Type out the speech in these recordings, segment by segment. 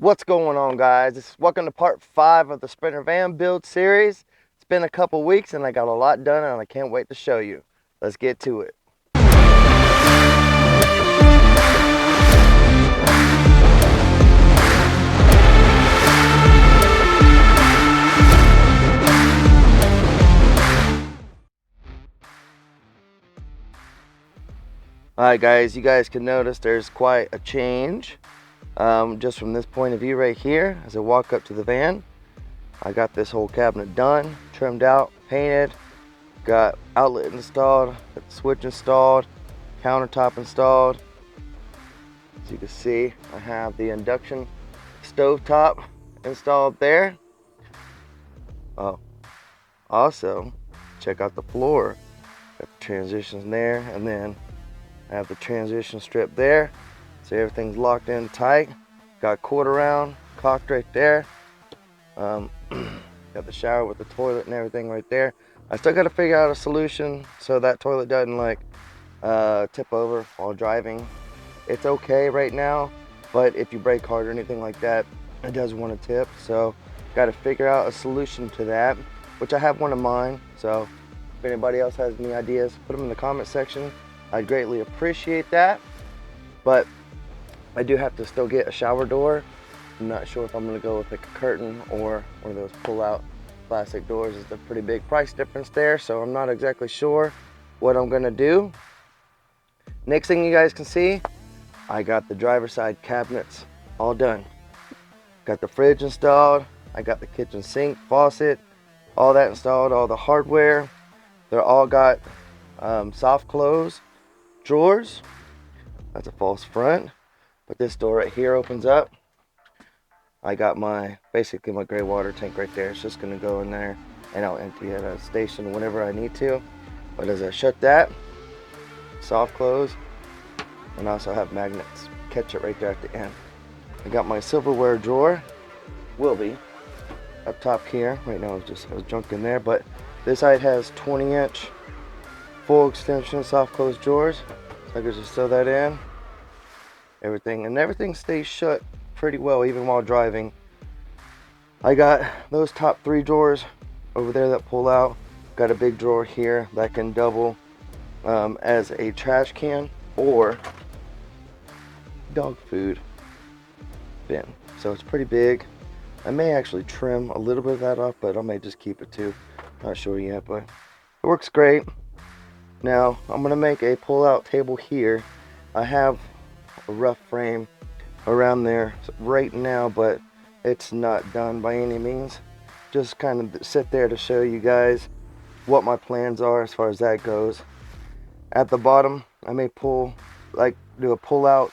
What's going on, guys? Welcome to part 5 of the Sprinter van build series. It's been a couple weeks and I got a lot done and I can't wait to show you. Let's get to it. Alright guys, you guys can notice there's quite a change just from this point of view right here. As I walk up to the van, I got this whole cabinet done, trimmed out, painted, got outlet installed, got the switch installed, countertop installed. As you can see, I have the induction stovetop installed there. Oh, also check out the floor. Got the transitions there, and then I have the transition strip there, so everything's locked in tight. Got quarter round cocked right there. Got the shower with the toilet and everything right there. I still got to figure out a solution so that toilet doesn't like tip over while driving. It's okay right now, but if you brake hard or anything like that, it does want to tip. So got to figure out a solution to that, which I have one in mind. So if anybody else has any ideas, put them in the comment section. I'd greatly appreciate that. But I do have to still get a shower door. I'm not sure if I'm going to go with like a curtain or one of those pull-out plastic doors. It's a pretty big price difference there, so I'm not exactly sure what I'm going to do. Next thing you guys can see, I got the driver's side cabinets all done. Got the fridge installed. I got the kitchen sink, faucet, all that installed, all the hardware. They're all got soft close drawers. That's a false front, but this door right here opens up. I got basically my gray water tank right there. It's just gonna go in there and I'll empty it at a station whenever I need to. But as I shut that, soft close, and I also have magnets catch it right there at the end. I got my silverware drawer, will be up top here. Right now I was junk in there, but this side has 20-inch full extension soft close drawers, so I can just sew that in. Everything stays shut pretty well even while driving. I got those top 3 drawers over there that pull out. Got a big drawer here that can double as a trash can or dog food bin, so it's pretty big. I may actually trim a little bit of that off, but I may just keep it too. Not sure yet, but it works great. Now I'm gonna make a pull-out table here. I have a rough frame around there right now, but it's not done by any means. Just kind of sit there to show you guys what my plans are as far as that goes. At the bottom, I may do a pull-out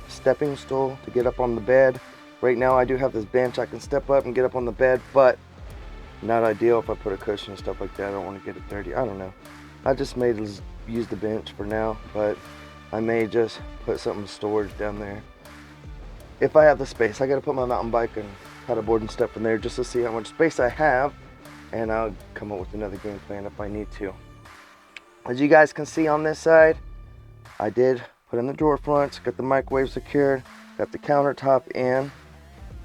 stepping stool to get up on the bed. Right now I do have this bench I can step up and get up on the bed, but not ideal if I put a cushion and stuff like that. I don't want to get it dirty. I don't know. I just may use the bench for now, but I may just put something storage down there. If I have the space, I got to put my mountain bike and paddleboard and stuff in there just to see how much space I have, and I'll come up with another game plan if I need to. As you guys can see on this side, I did put in the drawer fronts, got the microwave secured, got the countertop in,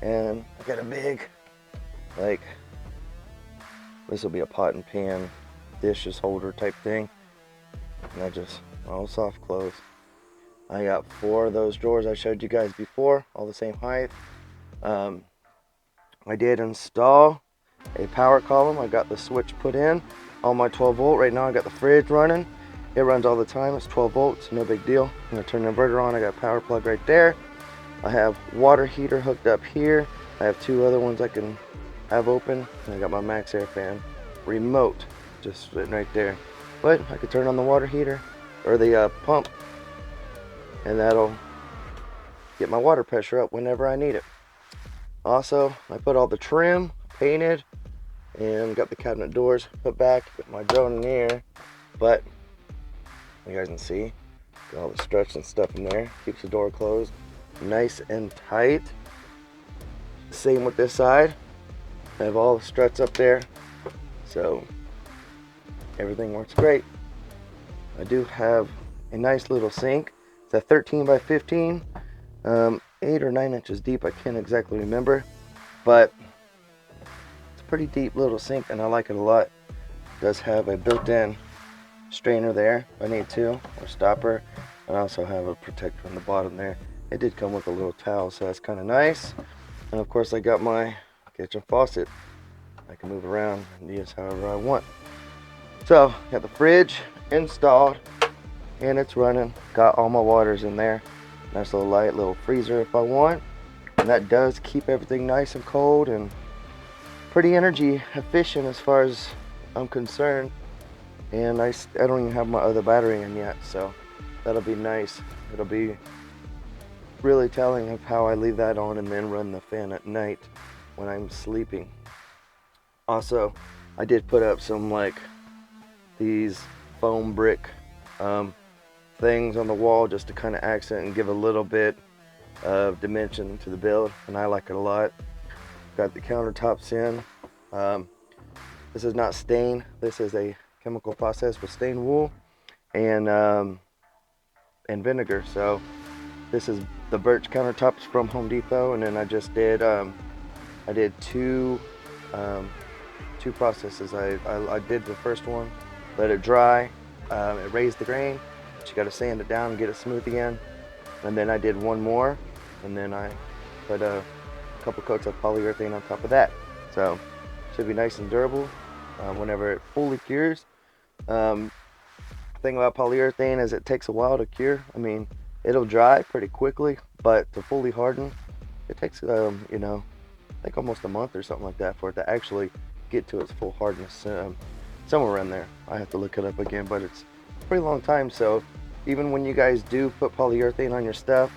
and I got a big, this will be a pot and pan dishes holder type thing, and I just all soft close. I got 4 of those drawers I showed you guys before, all the same height. I did install a power column. I got the switch put in on my 12 volt. Right now I got the fridge running. It runs all the time. It's 12 volts, no big deal. I'm gonna turn the inverter on. I got a power plug right there. I have water heater hooked up here. I have 2 other ones I can have open, and I got my max air fan remote just sitting right there. But I could turn on the water heater or the pump, and that'll get my water pressure up whenever I need it. Also, I put all the trim painted and got the cabinet doors put back. Got my drone in the air, but you guys can see got all the struts and stuff in there. Keeps the door closed nice and tight. Same with this side. I have all the struts up there, so everything works great. I do have a nice little sink. It's a 13 by 15. 8 or 9 inches deep. I can't exactly remember, but it's a pretty deep little sink and I like it a lot. It does have a built-in strainer there if I need to, or stopper. I also have a protector on the bottom there. It did come with a little towel, so that's kind of nice. And of course I got my kitchen faucet. I can move around and use however I want. So got the fridge installed and it's running. Got all my waters in there. Nice little light little freezer if I want. And that does keep everything nice and cold and pretty energy efficient as far as I'm concerned. And I don't even have my other battery in yet, so that'll be nice. It'll be really telling of how I leave that on and then run the fan at night when I'm sleeping. Also, I did put up some like these foam brick things on the wall just to kind of accent and give a little bit of dimension to the build, and I like it a lot. Got the countertops in. This is not stain. This is a chemical process with stain wool and vinegar. So this is the birch countertops from Home Depot, and then I just did I did two processes. I did the first one, let it dry, it raised the grain, but you got to sand it down and get it smooth again. And then I did one more, and then I put a couple coats of polyurethane on top of that. So should be nice and durable whenever it fully cures. Thing about polyurethane is it takes a while to cure. I mean, it'll dry pretty quickly, but to fully harden, it takes you know, I think almost a month or something like that for it to actually get to its full hardness. Somewhere around there. I have to look it up again, but it's a pretty long time. So even when you guys do put polyurethane on your stuff,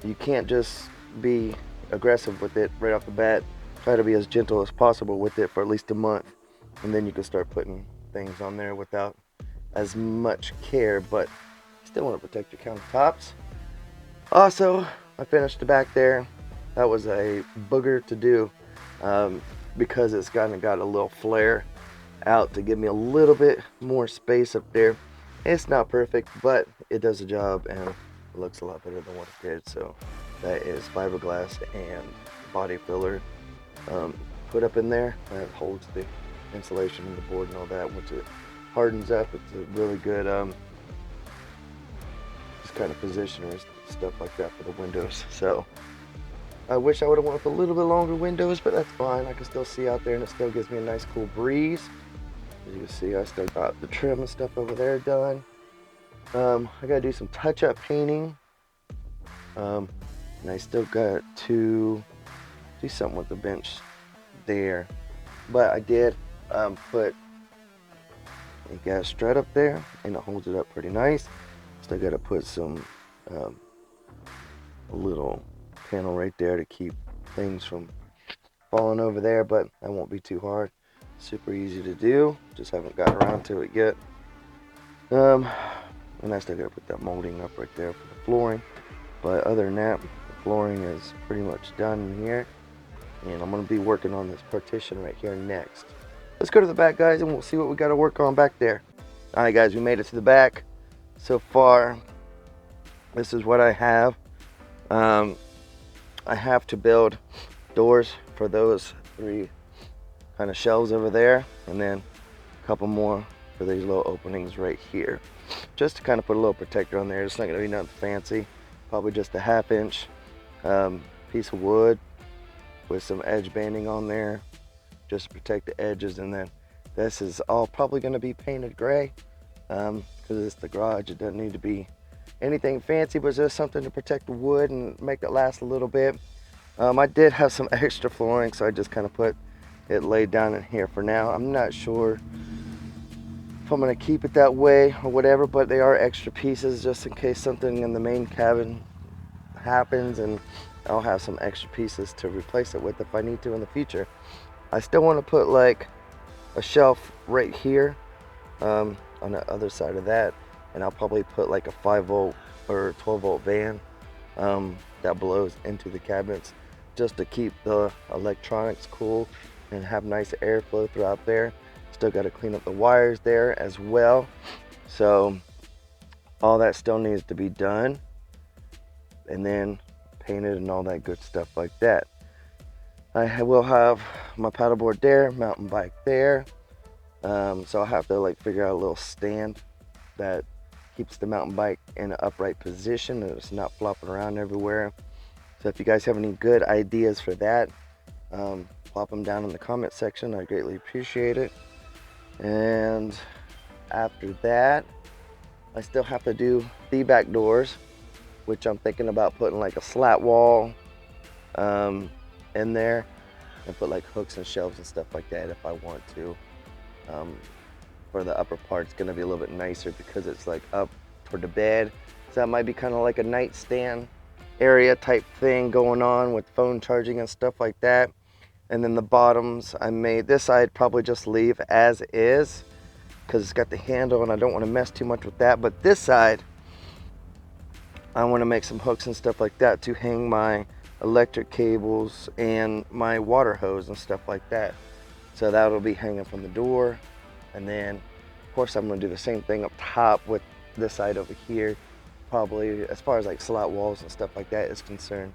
you can't just be aggressive with it right off the bat. Try to be as gentle as possible with it for at least a month, and then you can start putting things on there without as much care, but still want to protect your countertops. Also, I finished the back there. That was a booger to do because it's kind of got a little flare out to give me a little bit more space up there. It's not perfect, but it does the job and it looks a lot better than what it did. So that is fiberglass and body filler put up in there. That holds the insulation and the board and all that. Once it hardens up, it's a really good just kind of positioners, stuff like that for the windows. So I wish I would have went with a little bit longer windows, but that's fine. I can still see out there and it still gives me a nice cool breeze. As you can see, I still got the trim and stuff over there done. I gotta do some touch-up painting. And I still got to do something with the bench there. But I did put a gas strut up there and it holds it up pretty nice. Still gotta put some a little panel right there to keep things from falling over there, but that won't be too hard. Super easy to do, just haven't gotten around to it yet. And I still gotta put that molding up right there for the flooring, but other than that, the flooring is pretty much done in here, and I'm gonna be working on this partition right here next. Let's go to the back, guys, and we'll see what we gotta work on back there. All right, guys, we made it to the back. So far, this is what I have. I have to build doors for those 3 kind of shelves over there, and then a couple more for these little openings right here, just to kind of put a little protector on there. It's not going to be nothing fancy, probably just a 1/2 inch piece of wood with some edge banding on there just to protect the edges. And then this is all probably going to be painted gray because it's the garage. It doesn't need to be anything fancy, but just something to protect the wood and make it last a little bit. I did have some extra flooring, so I just kind of put it laid down in here for now. I'm not sure if I'm going to keep it that way or whatever, but they are extra pieces just in case something in the main cabin happens, and I'll have some extra pieces to replace it with if I need to in the future. I still want to put like a shelf right here on the other side of that, and I'll probably put like a 5-volt or 12-volt fan that blows into the cabinets just to keep the electronics cool and have nice airflow throughout there. Still got to clean up the wires there as well, so all that still needs to be done. And then painted and all that good stuff like that. I will have my paddleboard there, mountain bike there. So I'll have to like figure out a little stand that keeps the mountain bike in an upright position and it's not flopping around everywhere. So if you guys have any good ideas for that, plop them down in the comment section. I greatly appreciate it. And after that, I still have to do the back doors, which I'm thinking about putting like a slat wall in there and put like hooks and shelves and stuff like that if I want to. For the upper part, it's gonna be a little bit nicer because it's like up toward the bed. So that might be kind of like a nightstand area type thing going on with phone charging and stuff like that. And then the bottoms, I made this side probably just leave as is because it's got the handle and I don't want to mess too much with that. But this side, I want to make some hooks and stuff like that to hang my electric cables and my water hose and stuff like that. So that'll be hanging from the door. And then of course I'm going to do the same thing up top with this side over here, probably as far as like slat walls and stuff like that is concerned.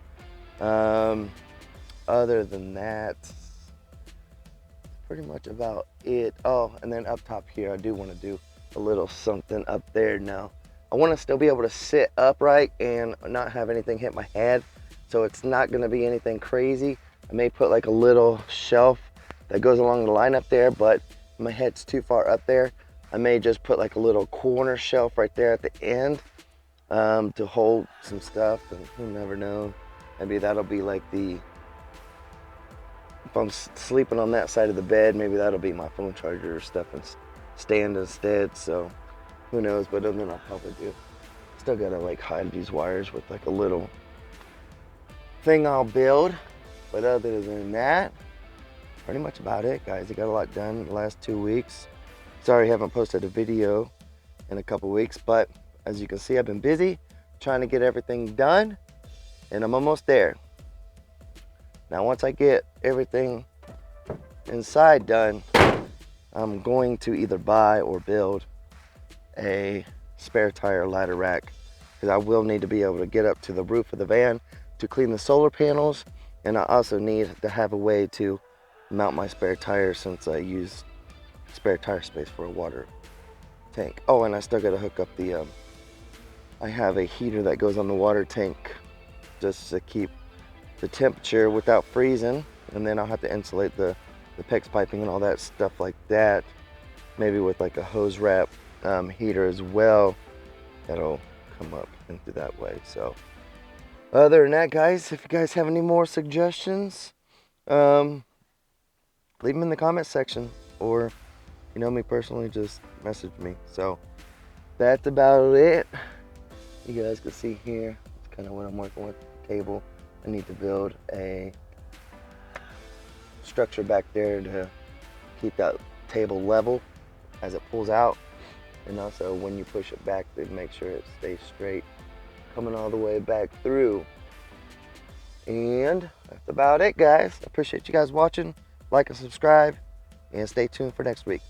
Other than that, pretty much about it. Oh, and then up top here, I do want to do a little something up there now. I want to still be able to sit upright and not have anything hit my head, so it's not going to be anything crazy. I may put like a little shelf that goes along the line up there, but my head's too far up there. I may just put like a little corner shelf right there at the end to hold some stuff, and you never know. Maybe that'll be like the, if I'm sleeping on that side of the bed, maybe that'll be my phone charger or stuff and stand instead. So who knows, but other than I'll probably do. Still gotta like hide these wires with like a little thing I'll build. But other than that, pretty much about it, guys. I got a lot done in the last 2 weeks. Sorry I haven't posted a video in a couple weeks, but as you can see, I've been busy trying to get everything done, and I'm almost there. Now, once I get everything inside done, I'm going to either buy or build a spare tire ladder rack, because I will need to be able to get up to the roof of the van to clean the solar panels, and I also need to have a way to mount my spare tires since I use spare tire space for a water tank. Oh, and I still got to hook up the I have a heater that goes on the water tank just to keep the temperature without freezing, and then I'll have to insulate the PEX piping and all that stuff like that, maybe with like a hose wrap heater as well that'll come up into that way. So other than that, guys, if you guys have any more suggestions, leave them in the comment section, or you know me personally, just message me. So that's about it. You guys can see here, it's kind of what I'm working with, cable. I need to build a structure back there to keep that table level as it pulls out, and also when you push it back to make sure it stays straight coming all the way back through. And that's about it, guys. I appreciate you guys watching. Like and subscribe, and stay tuned for next week.